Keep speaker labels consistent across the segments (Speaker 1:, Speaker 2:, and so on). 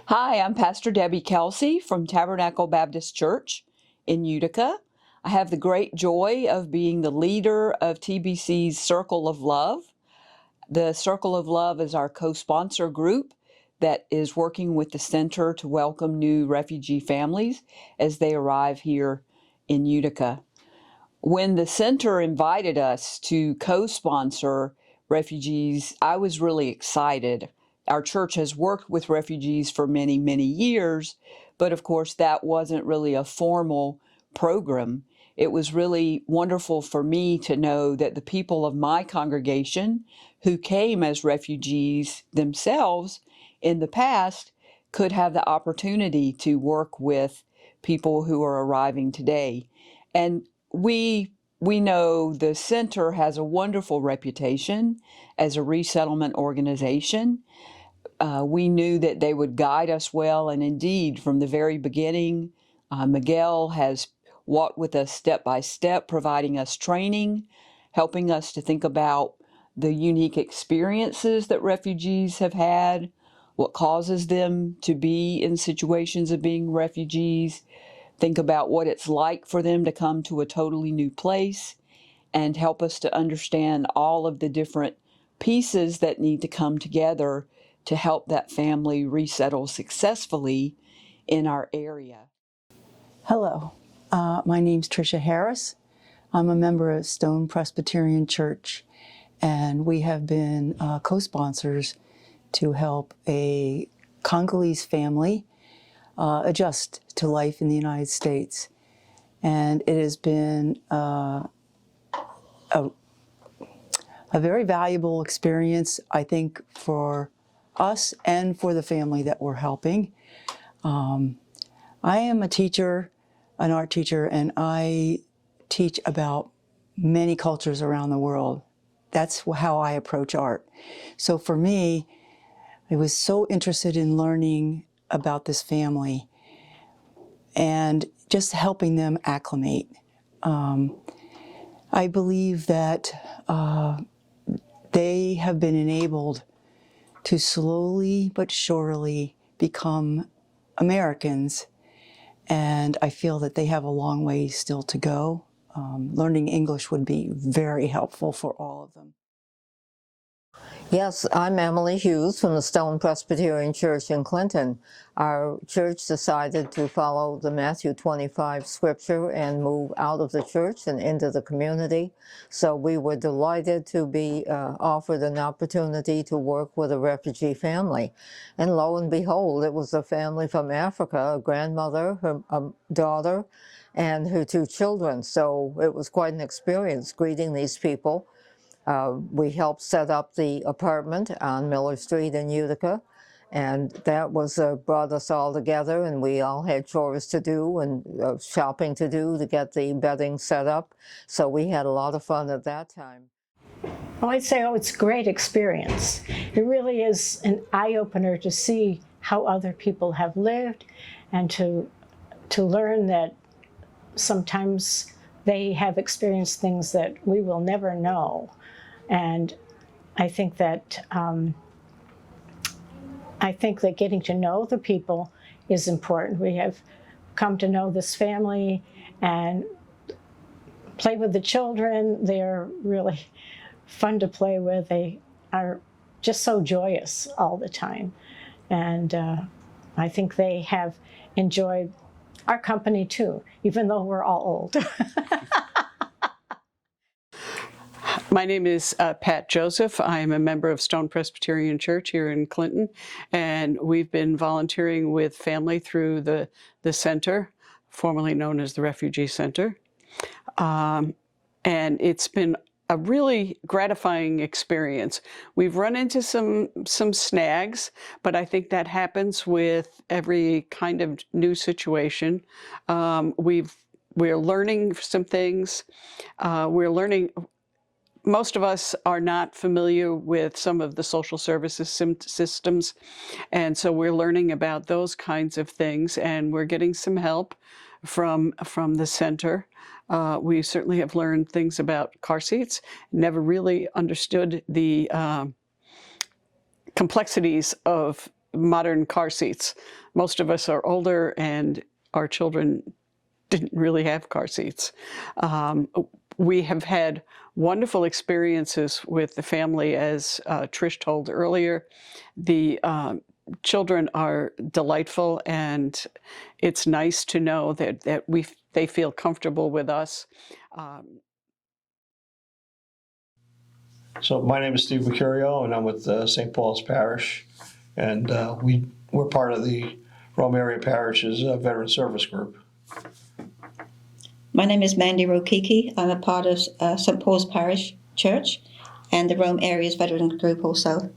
Speaker 1: Hi, I'm Pastor Debbie Kelsey from Tabernacle Baptist Church in Utica. I have the great joy of being the leader of TBC's Circle of Love. The Circle of Love is our co-sponsor group that is working with the center to welcome new refugee families as they arrive here in Utica. When the center invited us to co-sponsor refugees, I was really excited. Our church has worked with refugees for many, many years, but of course that wasn't really a formal program. It was really wonderful for me to know that the people of my congregation who came as refugees themselves in the past could have the opportunity to work with people who are arriving today. And we know the center has a wonderful reputation as a resettlement organization. We knew that they would guide us well, and indeed, from the very beginning, Miguel has walked with us step by step, providing us training, helping us to think about the unique experiences that refugees have had, what causes them to be in situations of being refugees, think about what it's like for them to come to a totally new place, and help us to understand all of the different pieces that need to come together to help that family resettle successfully in our area.
Speaker 2: Hello, my name's Tricia Harris. I'm a member of Stone Presbyterian Church, and we have been co-sponsors to help a Congolese family adjust to life in the United States. And it has been a very valuable experience, I think, for us and for the family that we're helping. I am a teacher, an art teacher, and I teach about many cultures around the world. That's how I approach art. So for me, I was so interested in learning about this family and just helping them acclimate. I believe that they have been enabled to slowly but surely become Americans, and I feel that they have a long way still to go. Learning English would be very helpful for all of them.
Speaker 3: Yes, I'm Emily Hughes from the Stone Presbyterian Church in Clinton. Our church decided to follow the Matthew 25 scripture and move out of the church and into the community. So we were delighted to be offered an opportunity to work with a refugee family. And lo and behold, it was a family from Africa, a grandmother, her daughter, and her two children. So it was quite an experience greeting these people. We helped set up the apartment on Miller Street in Utica, and that was brought us all together, and we all had chores to do and shopping to do to get the bedding set up. So we had a lot of fun at that time.
Speaker 4: Well, I'd say, it's a great experience. It really is an eye-opener to see how other people have lived and to learn that sometimes they have experienced things that we will never know. And I think that getting to know the people is important. We have come to know this family and play with the children. They're really fun to play with. They are just so joyous all the time. And I think they have enjoyed our company too, even though we're all old.
Speaker 5: My name is Pat Joseph. I am a member of Stone Presbyterian Church here in Clinton, and we've been volunteering with family through the center, formerly known as the Refugee Center. And it's been a really gratifying experience. We've run into some snags, but I think that happens with every kind of new situation. We're learning some things. We're learning. Most of us are not familiar with some of the social services systems, and so we're learning about those kinds of things, and we're getting some help from the center. We certainly have learned things about car seats. Never really understood the complexities of modern car seats. Most of us are older, and our children didn't really have car seats. We have had wonderful experiences with the family, as Trish told earlier. The children are delightful, and it's nice to know that they feel comfortable with us.
Speaker 6: So my name is Steve Mercurio, and I'm with St. Paul's Parish, and we're part of the Rome Area Parish's Veteran Service Group.
Speaker 7: My name is Mandy Rokiki. I'm a part of St. Paul's Parish Church and the Rome Area's Veteran Group also.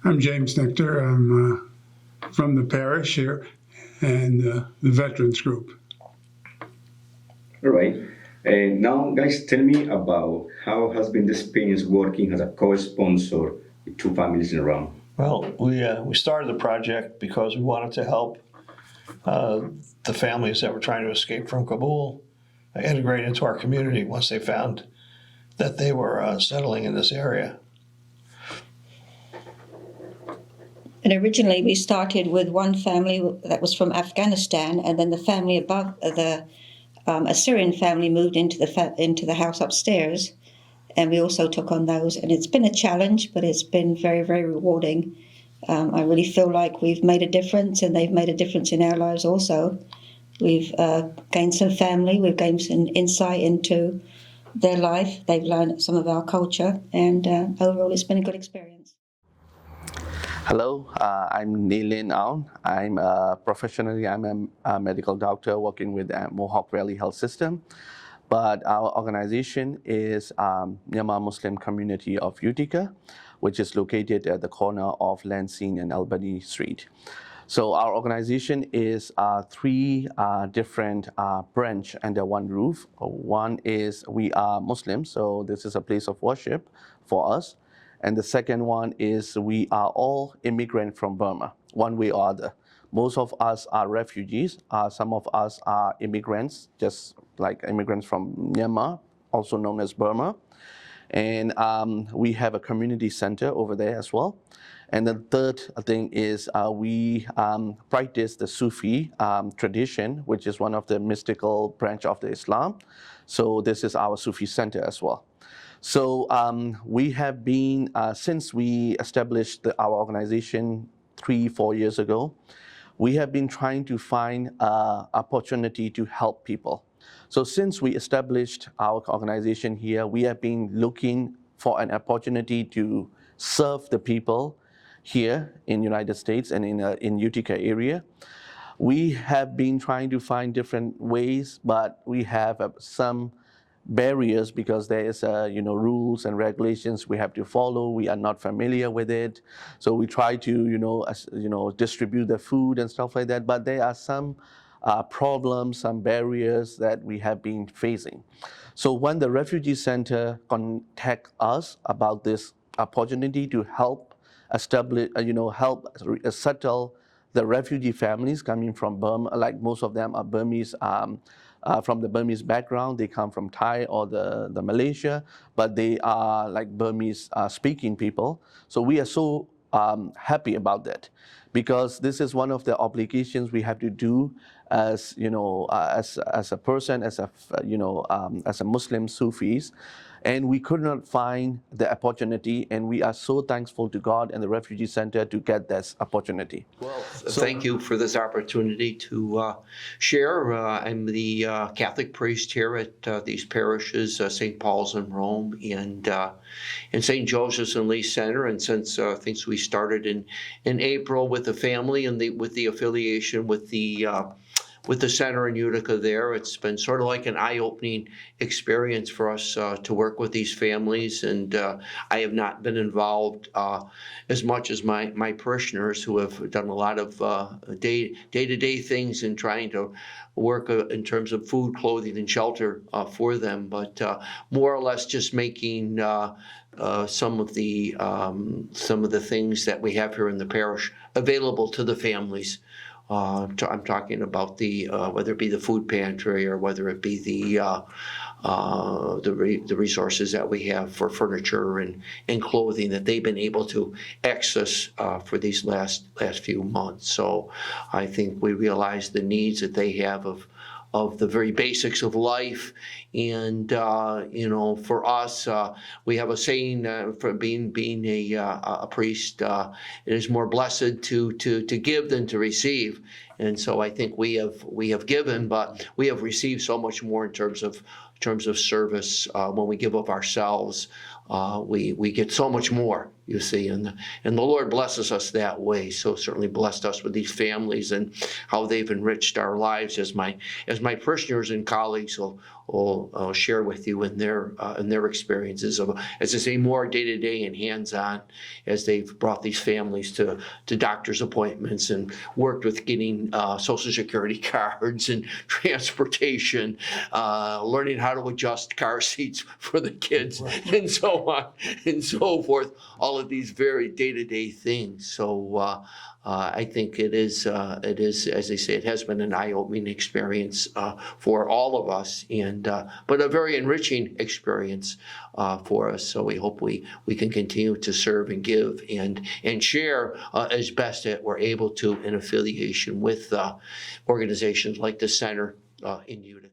Speaker 8: I'm James Nectar. I'm from the parish here and the Veterans Group.
Speaker 9: All right. And now, guys, tell me about how has been the experience working as a co-sponsor with two families in Rome.
Speaker 6: Well, we started the project because we wanted to help the families that were trying to escape from Kabul integrate into our community once they found that they were settling in this area.
Speaker 7: And originally we started with one family that was from Afghanistan, and then the family above, the Assyrian family, moved into the house upstairs, and we also took on those. And it's been a challenge, but it's been very, very rewarding. I really feel like we've made a difference, and they've made a difference in our lives also. We've gained some family, we've gained some insight into their life, they've learned some of our culture, and overall it's been a good experience.
Speaker 10: Hello, I'm Nilin Aun. Professionally, I'm a medical doctor working with the Mohawk Valley Health System. But our organization is Myanmar Muslim Community of Utica, which is located at the corner of Lansing and Albany Street. So our organization is three different branches under one roof. One is we are Muslims, so this is a place of worship for us. And the second one is we are all immigrants from Burma, one way or other. Most of us are refugees. Some of us are immigrants, just like immigrants from Myanmar, also known as Burma. And we have a community center over there as well. And the third thing is we practice the Sufi tradition, which is one of the mystical branch of the Islam. So this is our Sufi center as well. So we have been, since we established our organization 3-4 years ago, we have been trying to find opportunity to help people. So since we established our organization here, we have been looking for an opportunity to serve the people here in United States and in Utica area. We have been trying to find different ways, but we have some barriers because there is rules and regulations we have to follow. We are not familiar with it, so we try to distribute the food and stuff like that. But there are some problems, some barriers that we have been facing. So when the refugee center contact us about this opportunity to help establish, settle the refugee families coming from Burma, like most of them are Burmese. From the Burmese background, they come from Thai or the Malaysia, but they are like Burmese speaking people. So we are so happy about that, because this is one of the obligations we have to do as as a person, as a Muslim Sufis. And we could not find the opportunity, and we are so thankful to God and the Refugee Center to get this opportunity.
Speaker 11: Well, thank you for this opportunity to share. I'm the Catholic priest here at these parishes, St. Paul's in Rome and St. Joseph's and Lee Center. And since we started in April with the family and with the affiliation with the center in Utica there, it's been sort of like an eye-opening experience for us to work with these families. And I have not been involved as much as my parishioners, who have done a lot of day-to-day things in trying to work in terms of food, clothing, and shelter for them. But more or less just making some of the things that we have here in the parish available to the families I'm talking about the whether it be the food pantry or whether it be the resources that we have for furniture and clothing that they've been able to access for these last few months. So I think we realize the needs that they have of the very basics of life. And, for us, we have a saying for being a priest, it is more blessed to give than to receive. And so I think we have given, but we have received so much more in terms of service. When we give of ourselves, we get so much more, you see, and the Lord blesses us that way. So certainly blessed us with these families and how they've enriched our lives, as my parishioners and colleagues will share with you in their experiences of, as I say, more day-to-day and hands-on, as they've brought these families to doctor's appointments and worked with getting Social Security cards and transportation, learning how to adjust car seats for the kids, and so on and so forth. All of these very day-to-day things. So I think it is, as they say, it has been an eye-opening experience for all of us, but a very enriching experience for us. So we hope we can continue to serve and give and share as best that we're able to in affiliation with organizations like the Center in Utica.